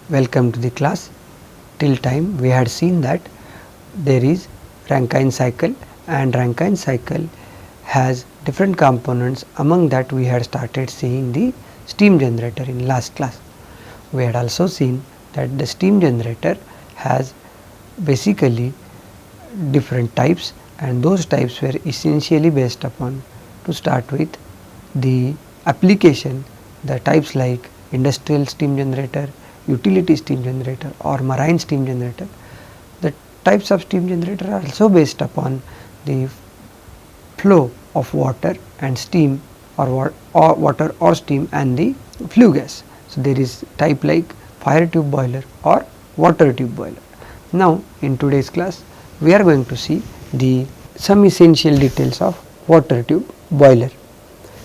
welcome to the class. Till time we had seen that there is Rankine cycle, and Rankine cycle has different components. Among that we had started seeing the steam generator in last class. We had also seen that the steam generator has basically different types, and those types were essentially based upon, to start with, the application, the types like industrial steam generator, utility steam generator or marine steam generator. The types of steam generator are also based upon the flow of water and steam, or water or steam and the flue gas. So, there is type like fire tube boiler or water tube boiler. Now, in today's class we are going to see some essential details of water tube boiler.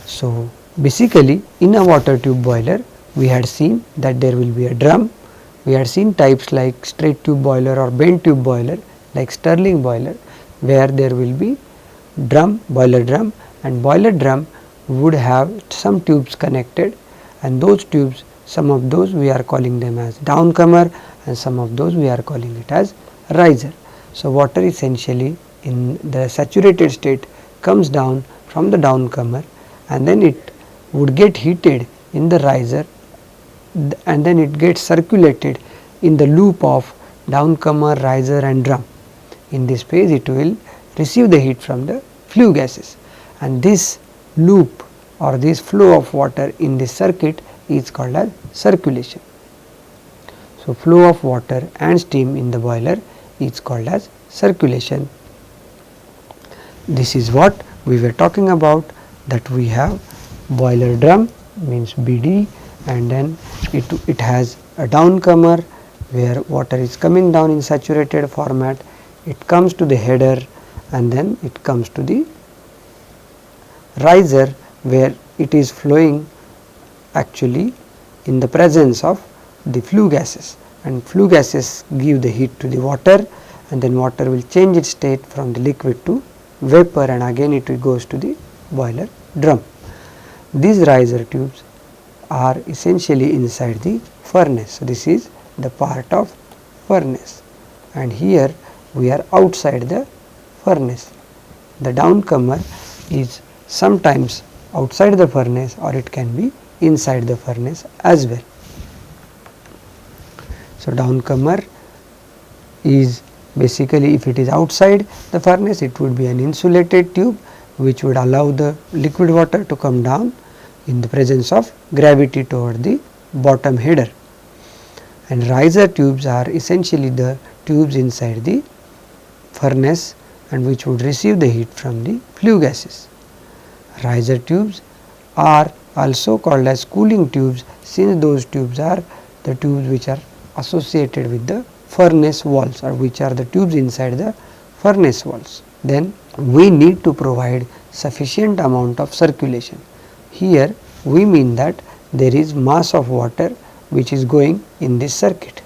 So, basically in a water tube boiler we had seen that there will be a drum. We had seen types like straight tube boiler or bent tube boiler like Stirling boiler, where there will be drum, boiler drum, and boiler drum would have some tubes connected, and those tubes, some of those we are calling them as downcomer and some of those we are calling it as riser. So, water essentially in the saturated state comes down from the downcomer, and then it would get heated in the riser, and then it gets circulated in the loop of downcomer, riser and drum. In this phase it will receive the heat from the flue gases, and this loop or this flow of water in this circuit is called as circulation. So, flow of water and steam in the boiler is called as circulation. This is what we were talking about, that we have boiler drum means BD, and then it has a downcomer where water is coming down in saturated format, it comes to the header, and then it comes to the riser where it is flowing actually in the presence of the flue gases, and flue gases give the heat to the water, and then water will change its state from the liquid to vapor, and again it goes to the boiler drum. These riser tubes are essentially inside the furnace. So, this is the part of furnace, and here we are outside the furnace. The downcomer is sometimes outside the furnace or it can be inside the furnace as well. So, downcomer is basically, if it is outside the furnace, it would be an insulated tube which would allow the liquid water to come down in the presence of gravity toward the bottom header, and riser tubes are essentially the tubes inside the furnace and which would receive the heat from the flue gases. Riser tubes are also called as cooling tubes, since those tubes are the tubes which are associated with the furnace walls, or which are the tubes inside the furnace walls. Then we need to provide sufficient amount of circulation. Here we mean that there is mass of water which is going in this circuit,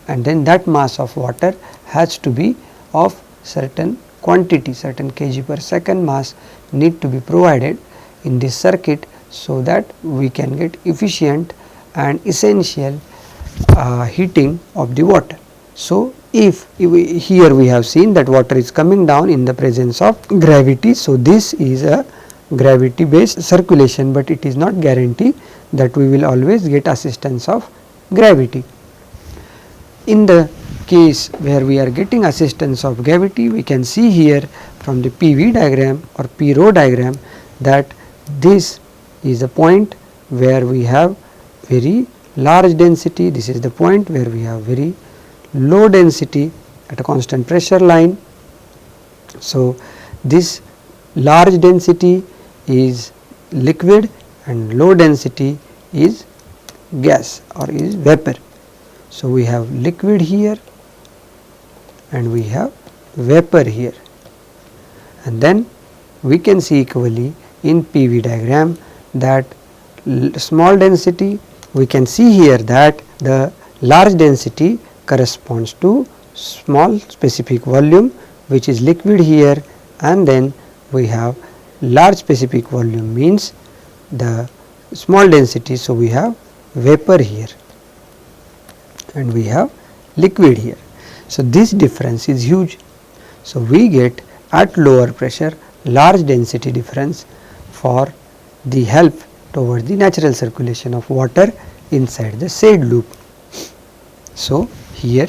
and then that mass of water has to be of certain quantity, certain kg per second mass need to be provided in this circuit, so that we can get efficient and essential heating of the water. So, here we have seen that water is coming down in the presence of gravity. So, this is a gravity based circulation, but it is not guarantee that we will always get assistance of gravity. In the case where we are getting assistance of gravity, we can see here from the PV diagram or P row diagram that this is a point where we have very large density, this is the point where we have very low density at a constant pressure line. So, this large density is liquid and low density is gas or is vapor. So, we have liquid here and we have vapor here, and then we can see equally in PV diagram that small density, we can see here that the large density corresponds to small specific volume which is liquid here, and then we have large specific volume means the small density. So, we have vapor here. and we have liquid here. So, this difference is huge. So, we get at lower pressure large density difference for the help towards the natural circulation of water inside the said loop. So, here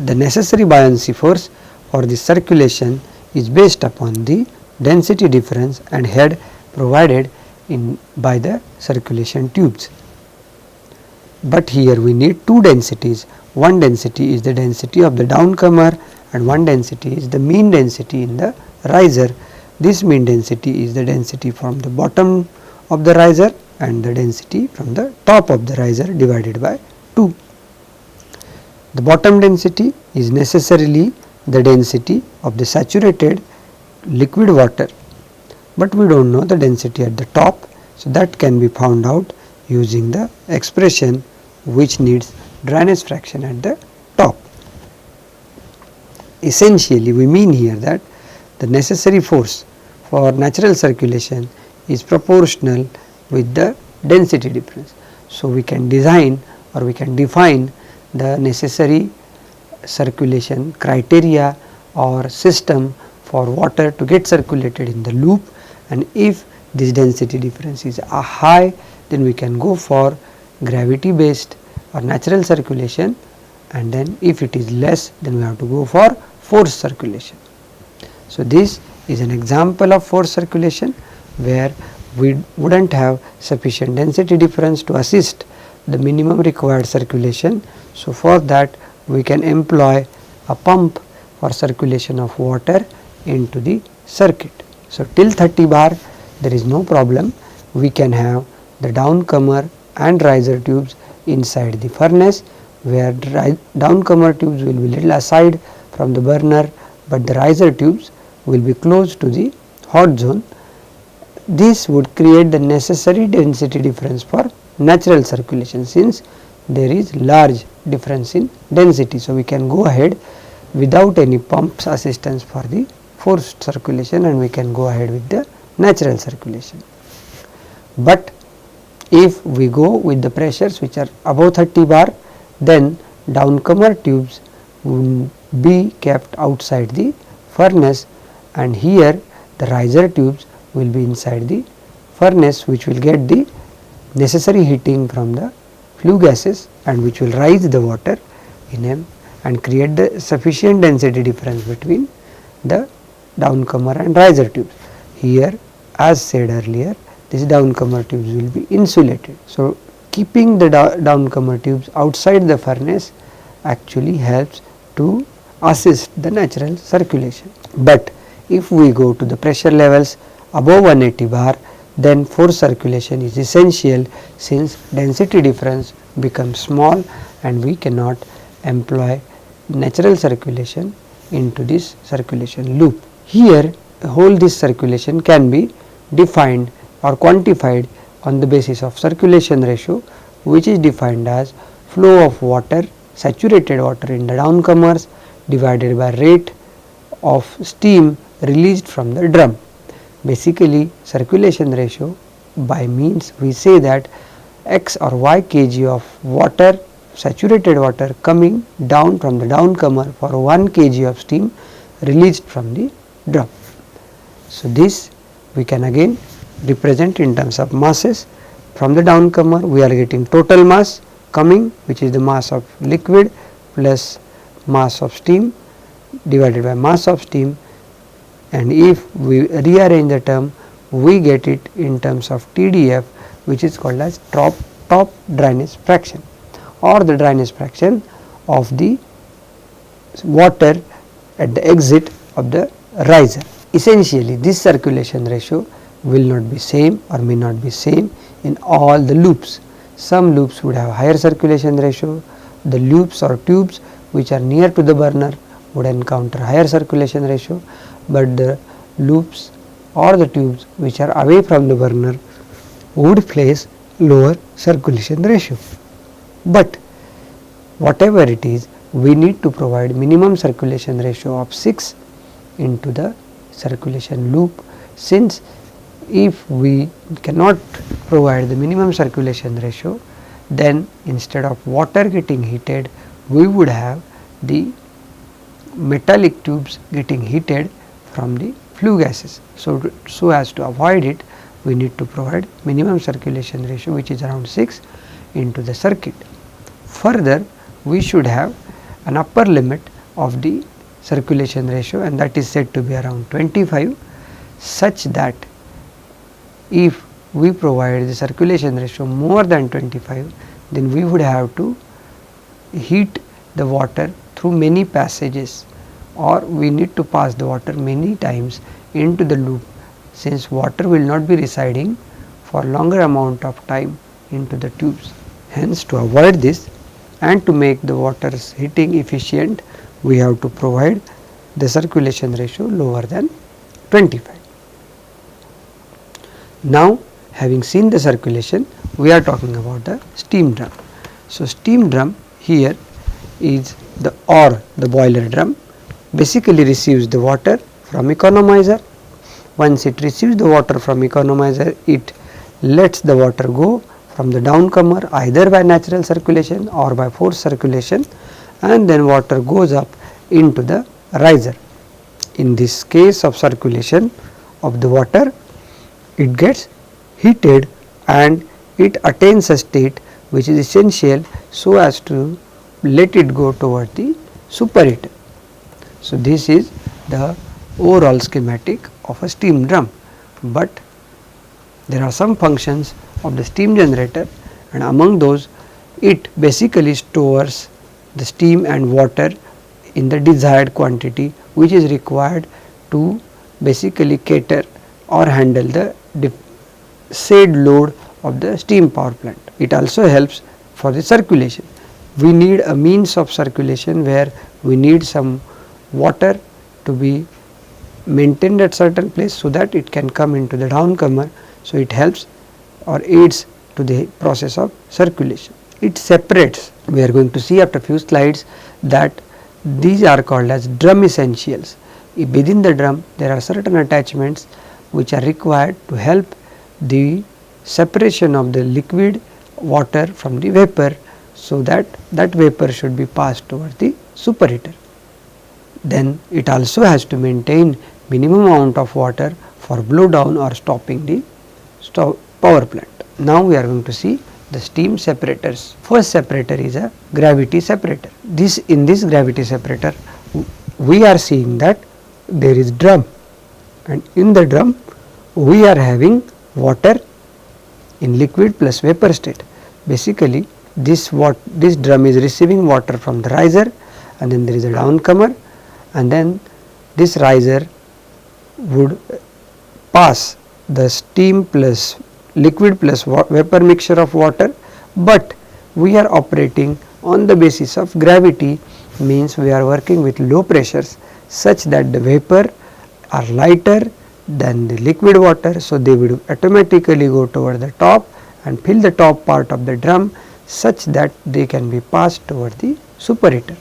the necessary buoyancy force for the circulation is based upon the density difference and head provided in by the circulation tubes. But here we need two densities. One density is the density of the downcomer and one density is the mean density in the riser. This mean density is the density from the bottom of the riser and the density from the top of the riser divided by 2. The bottom density is necessarily the density of the saturated liquid water, but we do not know the density at the top. So, that can be found out using the expression which needs dryness fraction at the top. Essentially, we mean here that the necessary force for natural circulation is proportional with the density difference. So, we can design or we can define the necessary circulation criteria or system for water to get circulated in the loop, and if this density difference is high, then we can go for gravity based or natural circulation, and then if it is less, then we have to go for forced circulation. So, this is an example of forced circulation where we would not have sufficient density difference to assist the minimum required circulation. So, for that we can employ a pump for circulation of water into the circuit. So, till 30 bar there is no problem, we can have the downcomer and riser tubes inside the furnace, where downcomer tubes will be little aside from the burner, but the riser tubes will be close to the hot zone. This would create the necessary density difference for natural circulation, since there is large difference in density. So, we can go ahead without any pumps assistance for the forced circulation, and we can go ahead with the natural circulation. But if we go with the pressures which are above 30 bar, then downcomer tubes will be kept outside the furnace, and here the riser tubes will be inside the furnace, which will get the necessary heating from the flue gases and which will rise the water in them and create the sufficient density difference between the downcomer and riser tubes. Here, as said earlier, these downcomer tubes will be insulated. So, keeping the downcomer tubes outside the furnace actually helps to assist the natural circulation. But if we go to the pressure levels above 180 bar, then forced circulation is essential, since density difference becomes small and we cannot employ natural circulation into this circulation loop. Here, whole this circulation can be defined or quantified on the basis of circulation ratio, which is defined as flow of water, saturated water in the downcomers divided by rate of steam released from the drum. Basically, circulation ratio by means we say that x or y kg of water, saturated water coming down from the downcomer for 1 kg of steam released from the drum. So, this we can again represent in terms of masses. From the downcomer we are getting total mass coming, which is the mass of liquid plus mass of steam divided by mass of steam, and if we rearrange the term, we get it in terms of TDF, which is called as top dryness fraction, or the dryness fraction of the water at the exit of the riser. Essentially, this circulation ratio will not be same or may not be same in all the loops. Some loops would have higher circulation ratio, the loops or tubes which are near to the burner would encounter higher circulation ratio, but the loops or the tubes which are away from the burner would place lower circulation ratio. But whatever it is, we need to provide minimum circulation ratio of 6 into the circulation loop, since if we cannot provide the minimum circulation ratio, then instead of water getting heated, we would have the metallic tubes getting heated from the flue gases. So as to avoid it, we need to provide minimum circulation ratio, which is around 6 into the circuit. Further, we should have an upper limit of the circulation ratio, and that is said to be around 25, such that if we provide the circulation ratio more than 25, then we would have to heat the water through many passages, or we need to pass the water many times into the loop, since water will not be residing for longer amount of time into the tubes. Hence, to avoid this and to make the water's heating efficient, we have to provide the circulation ratio lower than 25. Now, having seen the circulation, we are talking about the steam drum. So, steam drum here is the boiler drum basically receives the water from economizer. Once it receives the water from economizer, it lets the water go from the downcomer either by natural circulation or by forced circulation, and then water goes up into the riser. In this case of circulation of the water, it gets heated and it attains a state which is essential so as to let it go toward the superheater. So, this is the overall schematic of a steam drum, but there are some functions of the steam generator, and among those it basically stores the steam and water in the desired quantity, which is required to basically cater or handle the said load of the steam power plant. It also helps for the circulation. We need a means of circulation where we need some water to be maintained at certain place so that it can come into the downcomer. So, it helps or aids to the process of circulation. It separates, we are going to see after few slides that these are called as drum essentials. Within the drum there are certain attachments which are required to help the separation of the liquid water from the vapor, so that vapor should be passed towards the superheater. Then it also has to maintain minimum amount of water for blow down or stopping the power plant. Now we are going to see the steam separators. First separator is a gravity separator. In this gravity separator, we are seeing that there is drum, and in the drum we are having water in liquid plus vapor state. Basically, this drum is receiving water from the riser, and then there is a downcomer, and then this riser would pass the steam plus liquid plus vapor mixture of water, but we are operating on the basis of gravity, means we are working with low pressures such that the vapor are lighter than the liquid water. So, they would automatically go toward the top and fill the top part of the drum such that they can be passed toward the superheater.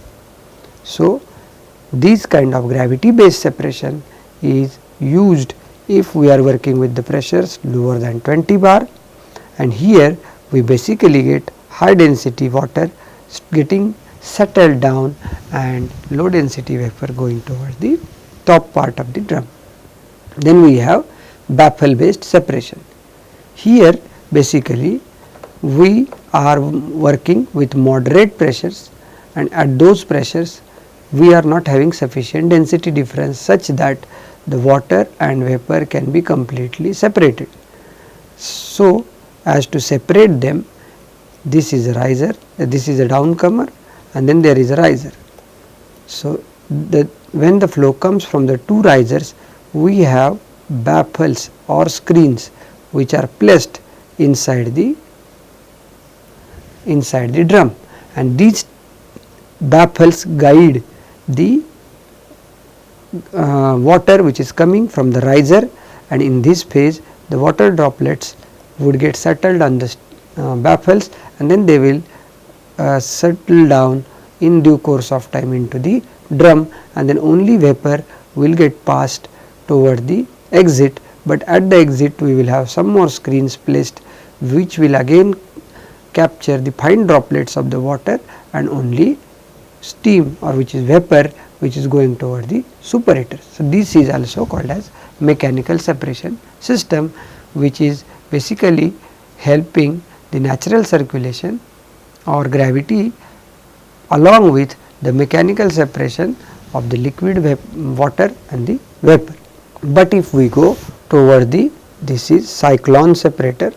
So, this kind of gravity based separation is used if we are working with the pressures lower than 20 bar, and here we basically get high density water getting settled down and low density vapor going towards the top part of the drum. Then we have baffle based separation. Here basically we are working with moderate pressures, and at those pressures we are not having sufficient density difference such that the water and vapor can be completely separated. So, as to separate them, this is a riser, this is a downcomer, and then there is a riser. So, when the flow comes from the two risers, we have baffles or screens which are placed inside the drum, and these baffles guide the water which is coming from the riser, and in this phase the water droplets would get settled on the baffles, and then they will settle down in due course of time into the drum, and then only vapor will get passed toward the exit. But at the exit we will have some more screens placed which will again capture the fine droplets of the water and only steam or which is vapor which is going toward the superheater. So, this is also called as mechanical separation system, which is basically helping the natural circulation or gravity along with the mechanical separation of the liquid water and the vapor. But if we go toward the, this is cyclone separator.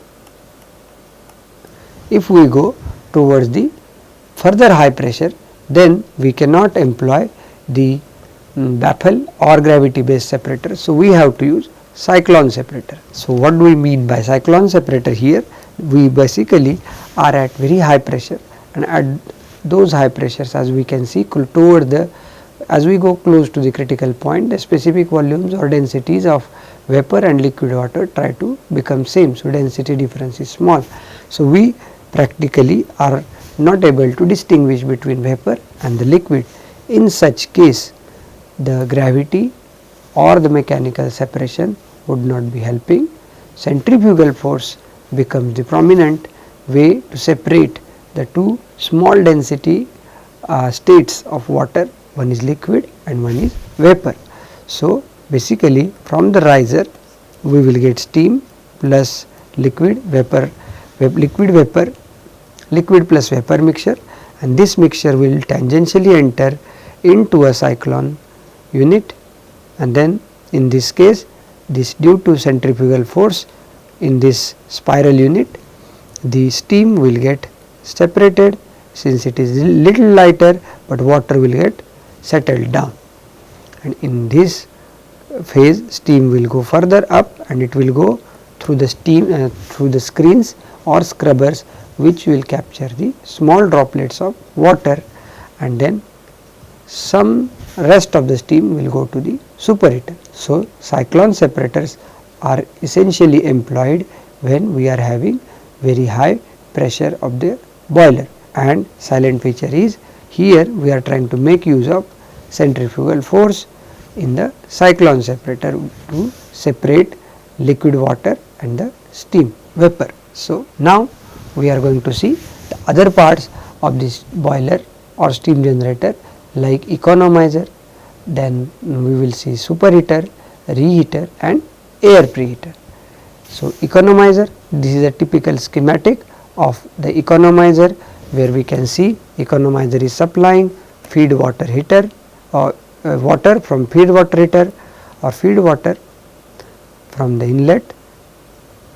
If we go towards the further high pressure, then we cannot employ the baffle or gravity based separator. So, we have to use cyclone separator. So, what do we mean by cyclone separator here? We basically are at very high pressure, and at those high pressures, as we can see toward the, as we go close to the critical point, the specific volumes or densities of vapor and liquid water try to become same. So, density difference is small. So, we practically are not able to distinguish between vapor and the liquid. In such case, the gravity or the mechanical separation would not be helping. Centrifugal force becomes the prominent way to separate the two small density states of water, one is liquid and one is vapor. So, basically from the riser we will get steam plus liquid vapor, liquid plus vapor mixture, and this mixture will tangentially enter into a cyclone unit, and then in this case this due to centrifugal force in this spiral unit, the steam will get separated since it is little lighter, but water will get settled down, and in this phase steam will go further up and it will go through the steam through the screens or scrubbers, which will capture the small droplets of water, and then some rest of the steam will go to the superheater. So, cyclone separators are essentially employed when we are having very high pressure of the boiler, and silent feature is here we are trying to make use of centrifugal force in the cyclone separator to separate liquid water and the steam vapor. So, now we are going to see the other parts of this boiler or steam generator like economizer, then we will see superheater, reheater and air preheater. So, economizer, this is a typical schematic of the economizer, where we can see economizer is supplying feed water heater or water from feed water heater or feed water from the inlet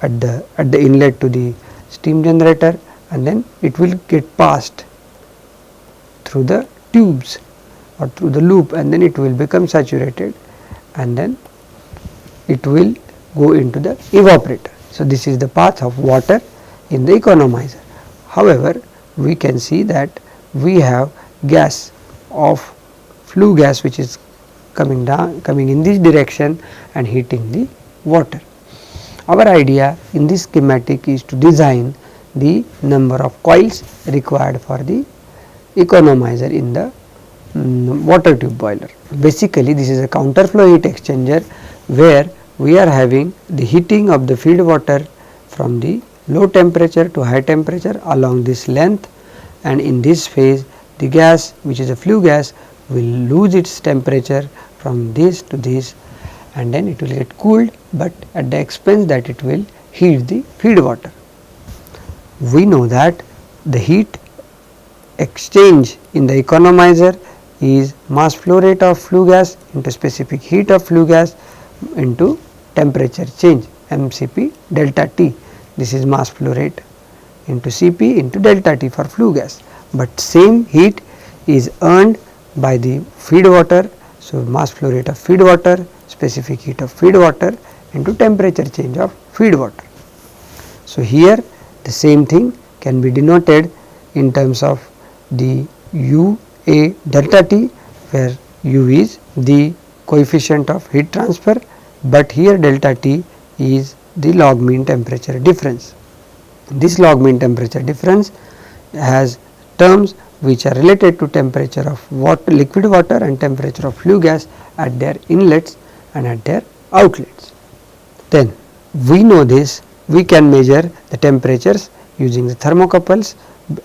at the inlet to the steam generator, and then it will get passed through the tubes or through the loop, and then it will become saturated, and then it will go into the evaporator. So, this is the path of water in the economizer. However, we can see that we have gas of flue gas which is coming in this direction and heating the water. Our idea in this schematic is to design the number of coils required for the economizer in the water tube boiler. Basically, this is a counterflow heat exchanger where we are having the heating of the feed water from the low temperature to high temperature along this length, and in this phase the gas which is a flue gas will lose its temperature from this to this, and then it will get cooled, but at the expense that it will heat the feed water. We know that the heat exchange in the economizer is mass flow rate of flue gas into specific heat of flue gas into temperature change MCP delta T. This is mass flow rate into Cp into delta T for flue gas, but same heat is earned by the feed water. So, mass flow rate of feed water, specific heat of feed water into temperature change of feed water. So, here the same thing can be denoted in terms of the U A delta T, where U is the coefficient of heat transfer, but here delta T is the log mean temperature difference. This log mean temperature difference has terms which are related to temperature of water, liquid water and temperature of flue gas at their inlets and at their outlets. Then we know this, we can measure the temperatures using the thermocouples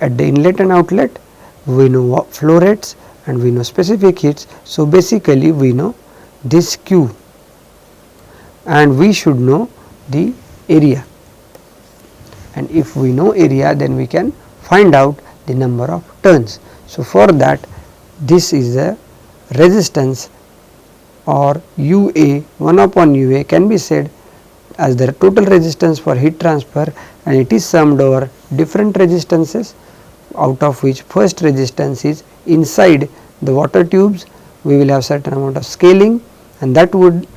at the inlet and outlet. We know flow rates and we know specific heats. So, basically we know this Q and we should know the area, and if we know area then we can find out the number of turns. So, for that this is the resistance, or UA 1 upon UA can be said as the total resistance for heat transfer, and it is summed over different resistances, out of which first resistance is inside the water tubes. We will have certain amount of scaling and that would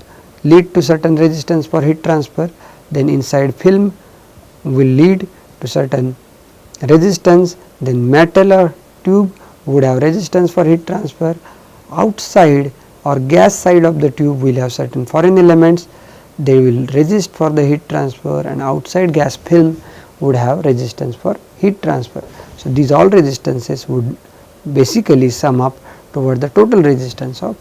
lead to certain resistance for heat transfer. Then inside film will lead to certain resistance, then metal or tube would have resistance for heat transfer. Outside or gas side of the tube will have certain foreign elements, they will resist for the heat transfer, and outside gas film would have resistance for heat transfer. So, these all resistances would basically sum up toward the total resistance of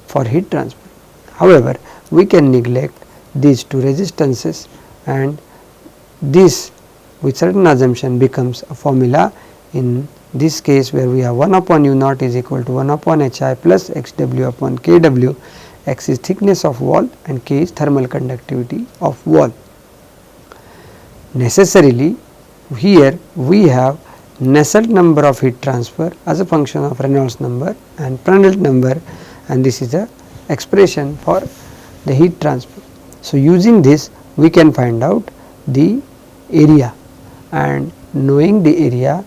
for heat transfer. However, we can neglect these two resistances, and this with certain assumption becomes a formula in this case, where we have 1 upon U naught is equal to 1 upon Hi plus xw upon kw. X is thickness of wall and K is thermal conductivity of wall. Necessarily here we have Nusselt number of heat transfer as a function of Reynolds number and Prandtl number, and this is the expression for the heat transfer. So, using this we can find out the area, and knowing the area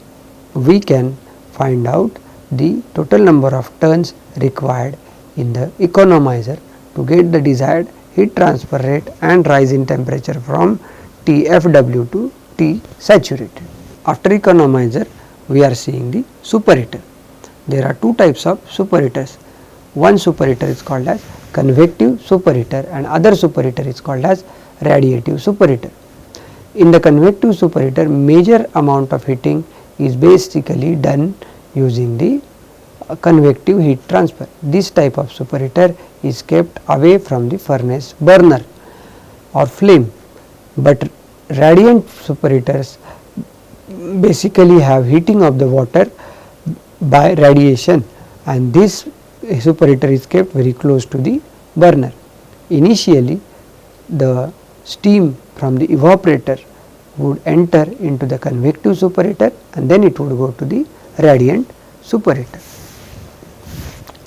we can find out the total number of turns required in the economizer to get the desired heat transfer rate and rise in temperature from TFW to T saturated. After economizer we are seeing the superheater. There are two types of superheaters. One superheater is called as convective superheater and other superheater is called as radiative superheater. In the convective superheater, major amount of heating is basically done using the convective heat transfer. This type of superheater is kept away from the furnace burner or flame, but radiant superheaters basically have heating of the water by radiation, and this superheater is kept very close to the burner. Initially the steam from the evaporator would enter into the convective superheater and then it would go to the radiant superheater.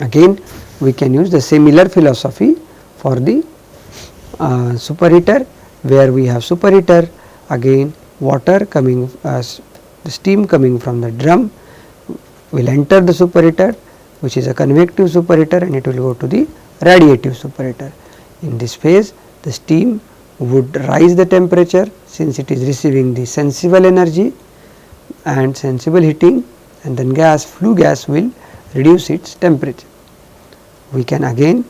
Again we can use the similar philosophy for the superheater, where we have superheater, again water coming as the steam coming from the drum will enter the superheater, which is a convective superheater, and it will go to the radiative superheater. In this phase the steam would rise the temperature, since it is receiving the sensible energy and sensible heating, and then flue gas will reduce its temperature. We can again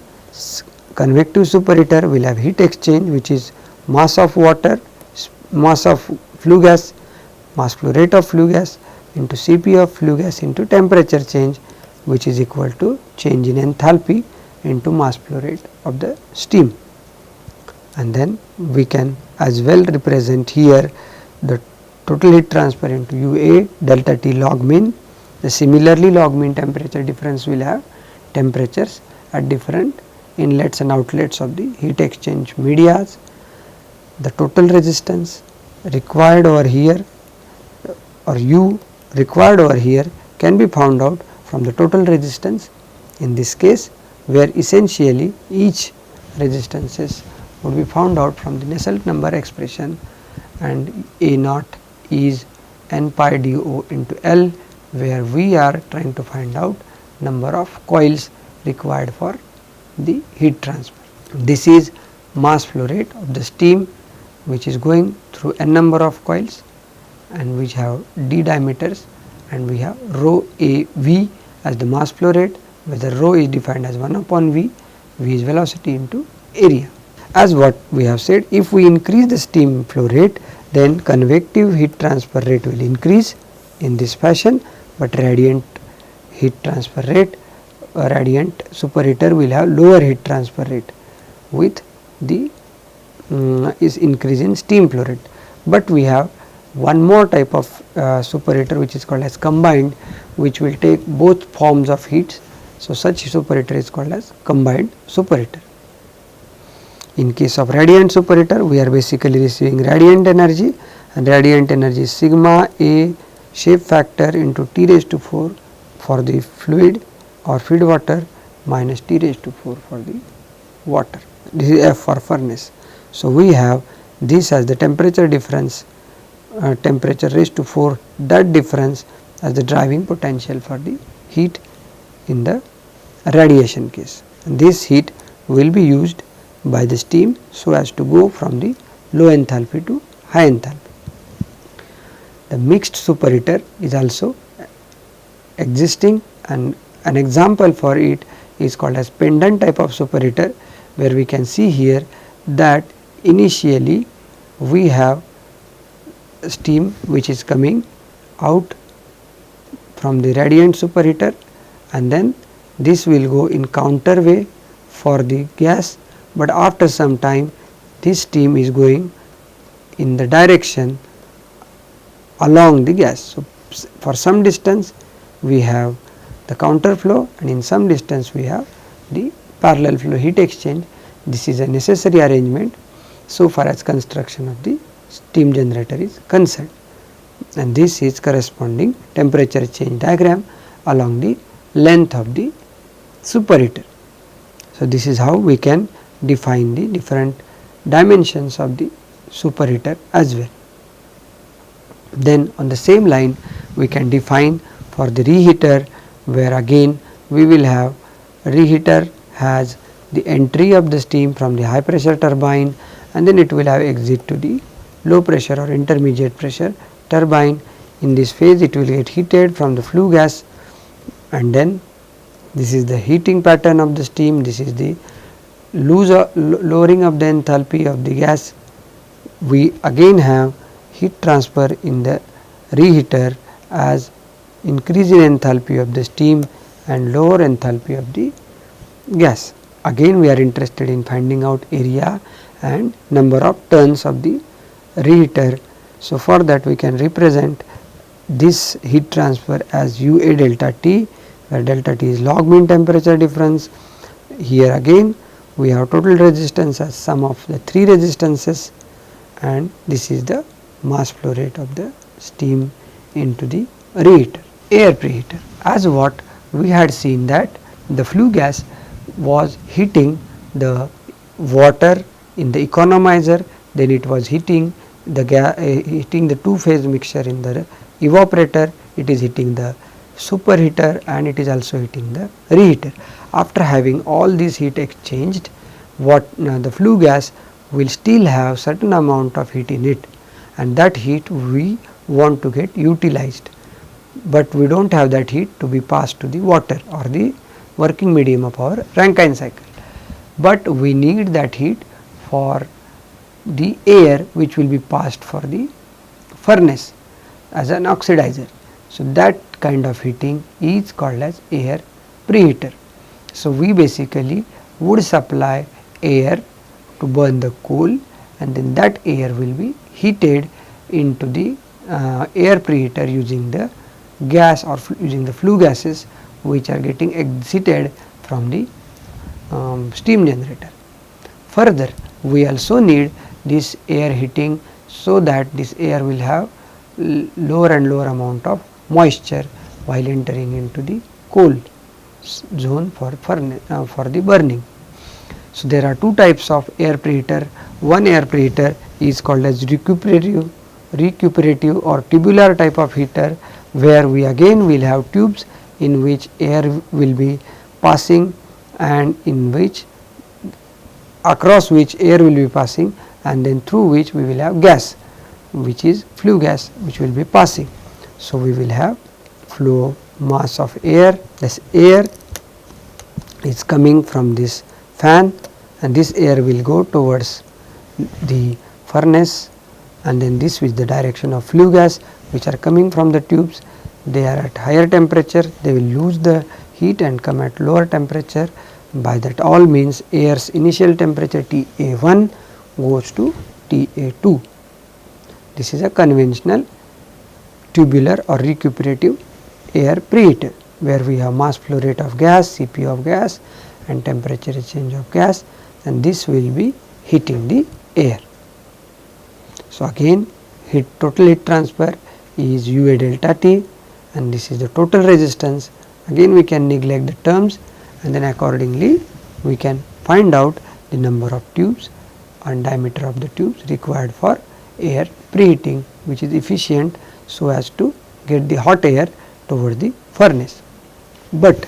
convective superheater will have heat exchange, which is mass of water, mass of flue gas, mass flow rate of flue gas into Cp of flue gas into temperature change, which is equal to change in enthalpy into mass flow rate of the steam. And then we can as well represent here the total heat transfer into UA delta T log mean. The similarly log mean temperature difference will have temperatures at different inlets and outlets of the heat exchange medias. The total resistance required over here, or U required over here, can be found out from the total resistance in this case, where essentially each resistances would be found out from the Nusselt number expression, and A naught is n pi do into L, where we are trying to find out number of coils required for the heat transfer. This is mass flow rate of the steam which is going through n number of coils and which have d diameters, and we have rho A V as the mass flow rate, where the rho is defined as 1 upon V, V is velocity into area. As what we have said, if we increase the steam flow rate, then convective heat transfer rate will increase in this fashion, but radiant heat transfer rate, radiant superheater will have lower heat transfer rate with the is increase in steam flow rate. But we have one more type of superheater which is called as combined, which will take both forms of heat. So, such superheater is called as combined superheater. In case of radiant superheater, we are basically receiving radiant energy, and radiant energy is sigma A shape factor into T raised to 4 for the fluid or feed water minus T raised to 4 for the water. This is F for furnace. So, we have this as the temperature difference, temperature raised to 4, that difference as the driving potential for the heat in the radiation case. And this heat will be used by the steam so as to go from the low enthalpy to high enthalpy. The mixed superheater is also existing, and an example for it is called as pendant type of superheater, where we can see here that initially we have steam which is coming out from the radiant superheater, and then this will go in counter way for the gas, but after some time this steam is going in the direction along the gas. So, for some distance we have the counter flow, and in some distance we have the parallel flow heat exchange. This is a necessary arrangement so far as construction of the steam generator is concerned, and this is corresponding temperature change diagram along the length of the superheater. So, this is how we can define the different dimensions of the superheater as well. Then on the same line we can define for the reheater, where again we will have reheater has the entry of the steam from the high pressure turbine, and then it will have exit to the low pressure or intermediate pressure turbine. In this phase it will get heated from the flue gas, and then this is the heating pattern of the steam, this is the lowering of the enthalpy of the gas. We again have heat transfer in the reheater as increase in enthalpy of the steam and lower enthalpy of the gas. Again we are interested in finding out area and number of turns of the reheater. So, for that we can represent this heat transfer as UA delta T, where delta T is log mean temperature difference. Here again we have total resistance as sum of the 3 resistances, and this is the mass flow rate of the steam into the reheater. Air preheater, as what we had seen that the flue gas was heating the water in the economizer, then it was heating the heating the two phase mixture in the evaporator, it is heating the superheater, and it is also heating the reheater. After having all these heat exchanged, the flue gas will still have certain amount of heat in it, and that heat we want to get utilized, but we do not have that heat to be passed to the water or the working medium of our Rankine cycle, but we need that heat for the air which will be passed for the furnace as an oxidizer. So, that kind of heating is called as air preheater. So, we basically would supply air to burn the coal, and then that air will be heated into the air preheater using the gas or using the flue gases which are getting exited from the steam generator. Further, we also need this air heating so that this air will have lower and lower amount of moisture while entering into the coal zone for the burning. So, there are two types of air preheater. One air preheater is called as recuperative or tubular type of heater, where we again will have tubes in which air will be passing, and in which across which air will be passing, and then through which we will have gas, which is flue gas, which will be passing. So, we will have flow mass of air. This air is coming from this fan, and this air will go towards the furnace, and then this is the direction of flue gas which are coming from the tubes. They are at higher temperature, they will lose the heat and come at lower temperature. By that all means air's initial temperature TA1 goes to TA2. This is a conventional tubular or recuperative air preheater, where we have mass flow rate of gas, Cp of gas and temperature change of gas, and this will be heating the air. So, again total heat transfer is UA delta T, and this is the total resistance. Again we can neglect the terms, and then accordingly we can find out the number of tubes and diameter of the tubes required for air preheating, which is efficient so as to get the hot air towards the furnace. But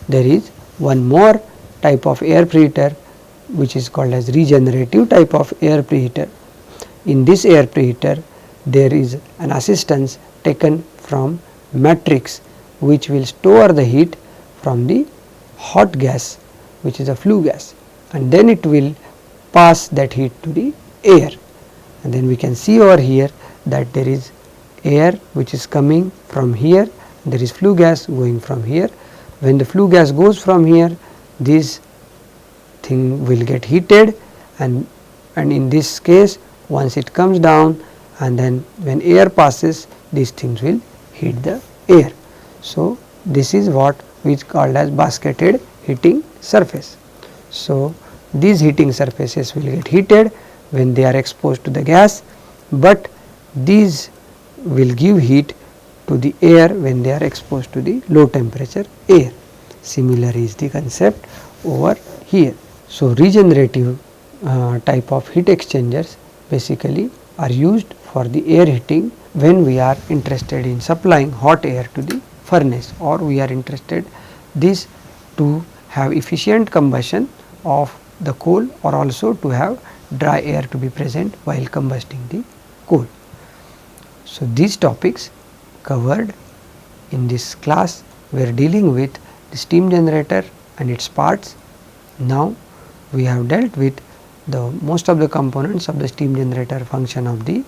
there is one more type of air preheater which is called as regenerative type of air preheater. In this air preheater, there is an assistance taken from matrix which will store the heat from the hot gas, which is a flue gas, and then it will pass that heat to the air. And then we can see over here that there is air which is coming from here, there is flue gas going from here. When the flue gas goes from here, this thing will get heated, and in this case once it comes down, and then when air passes, these things will heat the air. So, this is what we called as basketed heating surface. So, these heating surfaces will get heated when they are exposed to the gas, but these will give heat to the air when they are exposed to the low temperature air. Similar is the concept over here. So, regenerative type of heat exchangers basically are used for the air heating when we are interested in supplying hot air to the furnace, or we are interested this to have efficient combustion of the coal, or also to have dry air to be present while combusting the coal. So, these topics covered in this class we are dealing with the steam generator and its parts. Now, we have dealt with the most of the components of the steam generator, function of the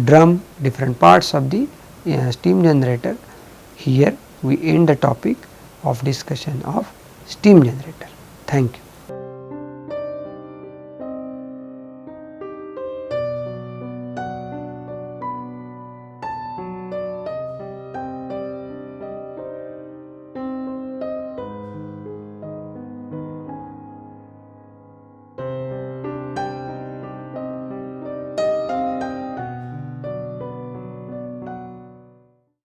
drum, different parts of the steam generator. Here we end the topic of discussion of steam generator. Thank you.